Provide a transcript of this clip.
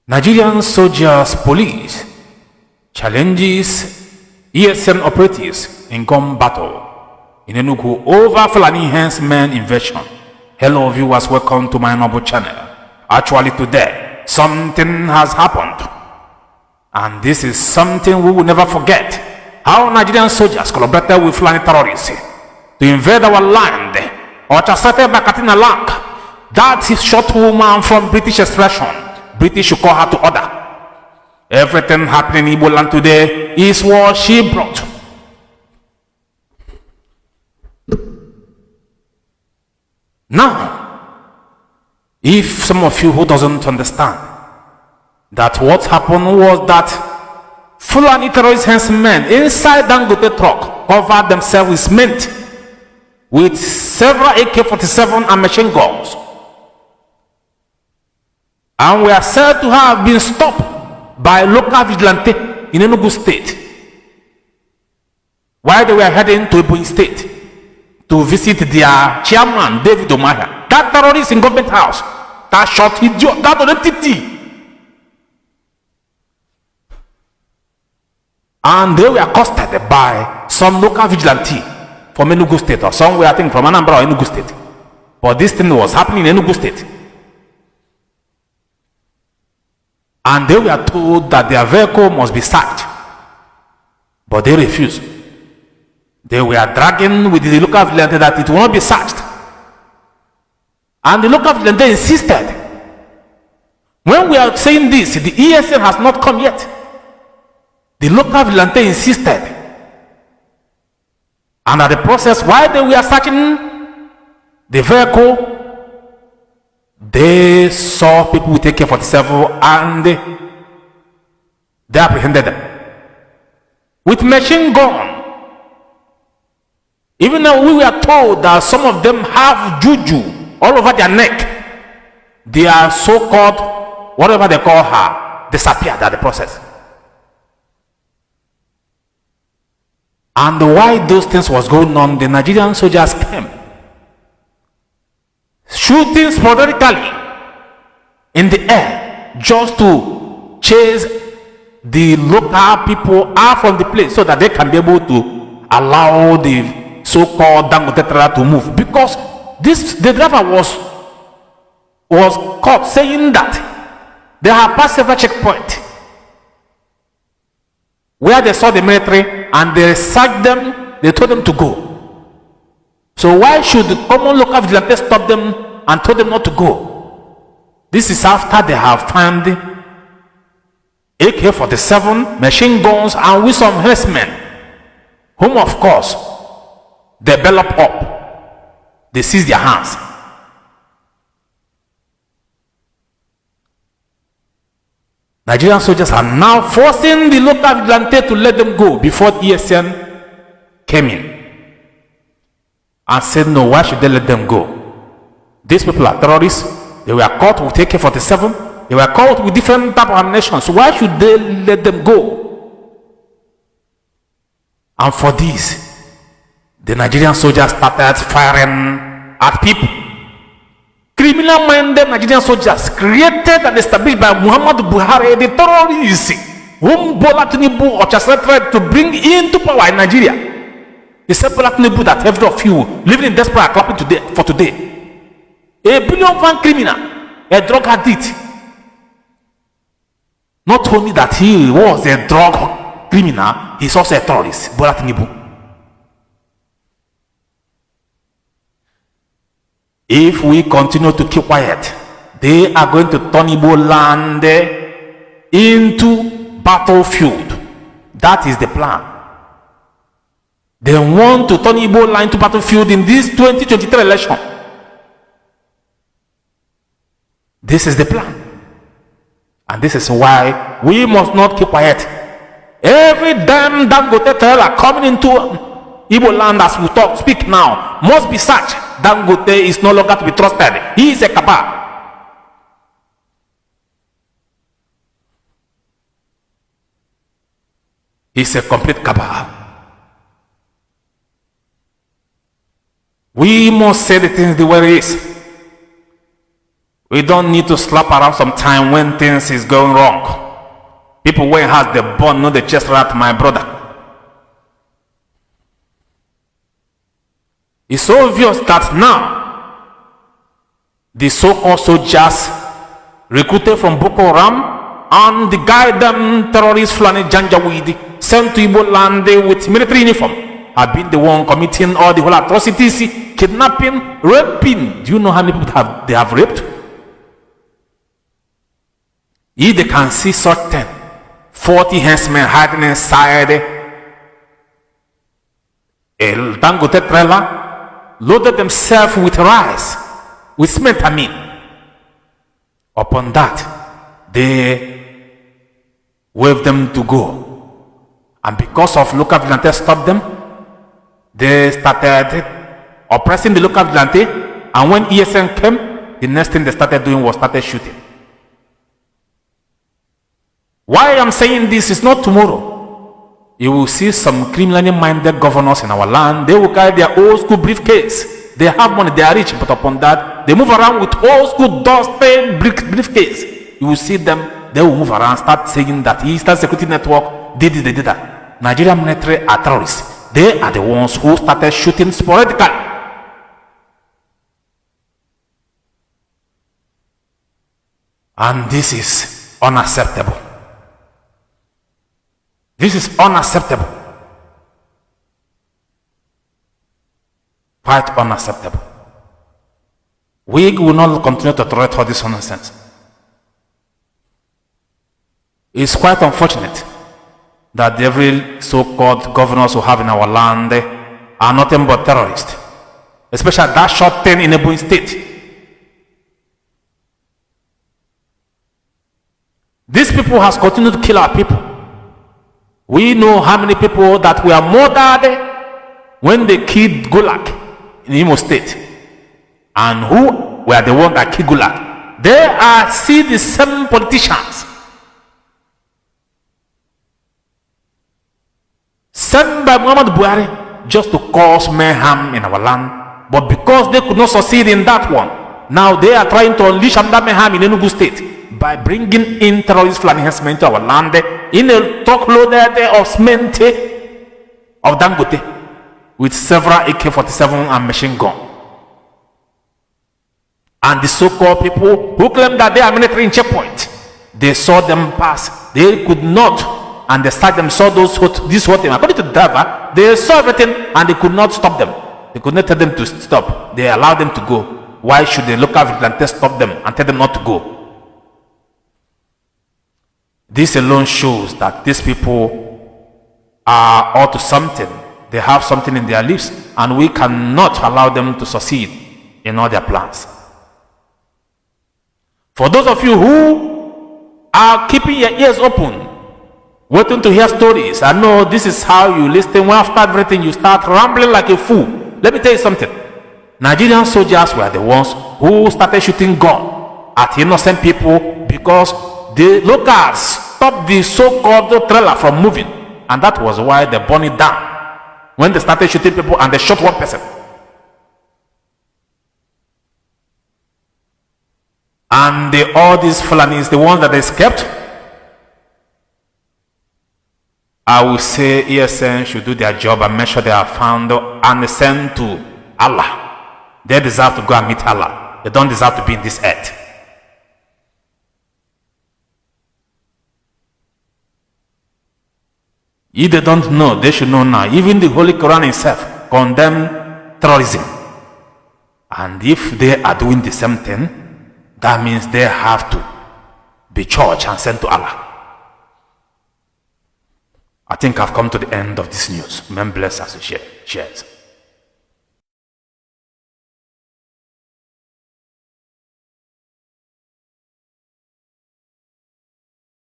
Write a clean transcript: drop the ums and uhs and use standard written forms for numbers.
Nigerian soldiers police challenges ESN operatives in gun battle in Enugu over Fulani herdsmen invasion. Hello viewers, welcome to my noble channel. Actually today, something has happened. And this is something we will never forget. How Nigerian soldiers collaborated with Fulani terrorists to invade our land. Orchestrated by Katina Lang, that is short woman from British expression. British should call her to order. Everything happening in Igbo land today is what she brought. Now, if some of you who doesn't understand that what happened was that Fulani terrorist herdsmen inside Dangote truck covered themselves with cement with several AK-47 and machine guns, and we are said to have been stopped by local vigilante in Enugu State while they were heading to Ebonyi State to visit their chairman David Omahia. That terrorist in government house, that shot idiot, that entity. And they were accosted by some local vigilante from Enugu State, or somewhere, I think from Anambra or Enugu State. But this thing was happening in Enugu State. And they were told that their vehicle must be searched. But they refused. They were dragging with the local vigilante that it will not be searched. And the local vigilante insisted. When we are saying this, the ESN has not come yet. The local vigilante insisted. And at the process, while they were searching the vehicle, they saw people with AK-47 and they apprehended them with machine gun. Even though we were told that some of them have juju all over their neck, they are so-called, whatever they call her, disappeared at the process. And while those things was going on, the Nigerian soldiers came, shooting sporadically in the air just to chase the local people out from the place so that they can be able to allow the so-called Dangote trailer to move. Because the driver was caught saying that they have passed several checkpoints where they saw the military and they sacked them, they told them to go. So why should the common local vigilante stop them and told them not to go? This is after they have found AK-47, machine guns, and with some herdsmen, whom of course they develop up. They seize their hands. Nigerian soldiers are now forcing the local vigilante to let them go before ESN came in and said, no, why should they let them go? These people are terrorists. They were caught with AK-47. They were caught with different type of ammunition. So why should they let them go? And for this, the Nigerian soldiers started firing at people. Criminal-minded Nigerian soldiers created and established by Muhammadu Buhari, the terrorists whom Bola Tinubu orchestrated to bring into power in Nigeria. He said Bola Tinubu that every of you living in desperate are clapping today, for today. A billion-pound criminal, a drug addict. Not only that he was a drug criminal, he's also a terrorist, Bola Tinubu. If we continue to keep quiet, they are going to turn Igbo land into battlefield. That is the plan. They want to turn Igbo land into battlefield in this 2023 election. This is the plan. And this is why we must not keep quiet. Every damn Dangote trailer coming into Igbo land as we speak now must be searched. Dangote is no longer to be trusted. He is a cabal. He's a complete cabal. We must say the things the way it is. We don't need to slap around sometime when things is going wrong. People when has the bone, not the chest rat, my brother. It's obvious that now the so-called soldiers recruited from Boko Haram and the guy terrorist Fulani Janjaweed sent to Igbo land with military uniform have been the one committing all the whole atrocities, kidnapping, raping. Do you know how many people they have raped? If they can see such thing, 40 henchmen hiding inside a Dangote trailer, loaded themselves with rice, with cement, Upon that, they waved them to go. And because of local vigilantes stopped them, they started oppressing the local vigilante. And when ESN came, the next thing they started doing was started shooting. Why I'm saying this is not tomorrow. You will see some criminally minded governors in our land. They will carry their old school briefcase. They have money, they are rich, but upon that, they move around with old school dust-stained briefcase. You will see them, they will move around, start saying that Eastern Security Network did this, they did that. Nigerian military are terrorists. They are the ones who started shooting sporadically. And this is unacceptable. This is unacceptable. Quite unacceptable. We will not continue to tolerate all this nonsense. It's quite unfortunate that every so-called governors we have in our land are nothing but terrorists. Especially that short thing in Ebonyi State. These people has continued to kill our people. We know how many people that were murdered when they killed Gulag in Imo State. And who were the ones that killed Gulag? They are still the same politicians. Sent by Muhammad Buhari just to cause mayhem in our land. But because they could not succeed in that one, now they are trying to unleash another mayhem in Enugu State by bringing in terrorist Fulani herdsmen into our land in a truckload of cement of Dangote with several AK-47 and machine gun. And the so-called people who claim that they are military in checkpoint, they saw them pass. They could not, and they started them, saw this whole thing. According to the driver, they saw everything and they could not stop them. They could not tell them to stop. They allowed them to go. Why should the local vigilantes stop them and tell them not to go? This alone shows that these people are up to something. They have something in their lives, and we cannot allow them to succeed in all their plans. For those of you who are keeping your ears open, waiting to hear stories, I know this is how you listen. When after everything, you start rambling like a fool. Let me tell you something. Nigerian soldiers were the ones who started shooting gun at innocent people because the locals stopped the so-called trailer from moving, and that was why they burned it down. When they started shooting people and they shot one person. And all these Fulanis, the ones that escaped, I will say ESN should do their job and make sure they are found and sent to Allah. They deserve to go and meet Allah. They don't deserve to be in this earth. If they don't know, they should know now. Even the Holy Quran itself condemns terrorism. And if they are doing the same thing, that means they have to be charged and sent to Allah. I think I've come to the end of this news. Men bless as we share. Cheers.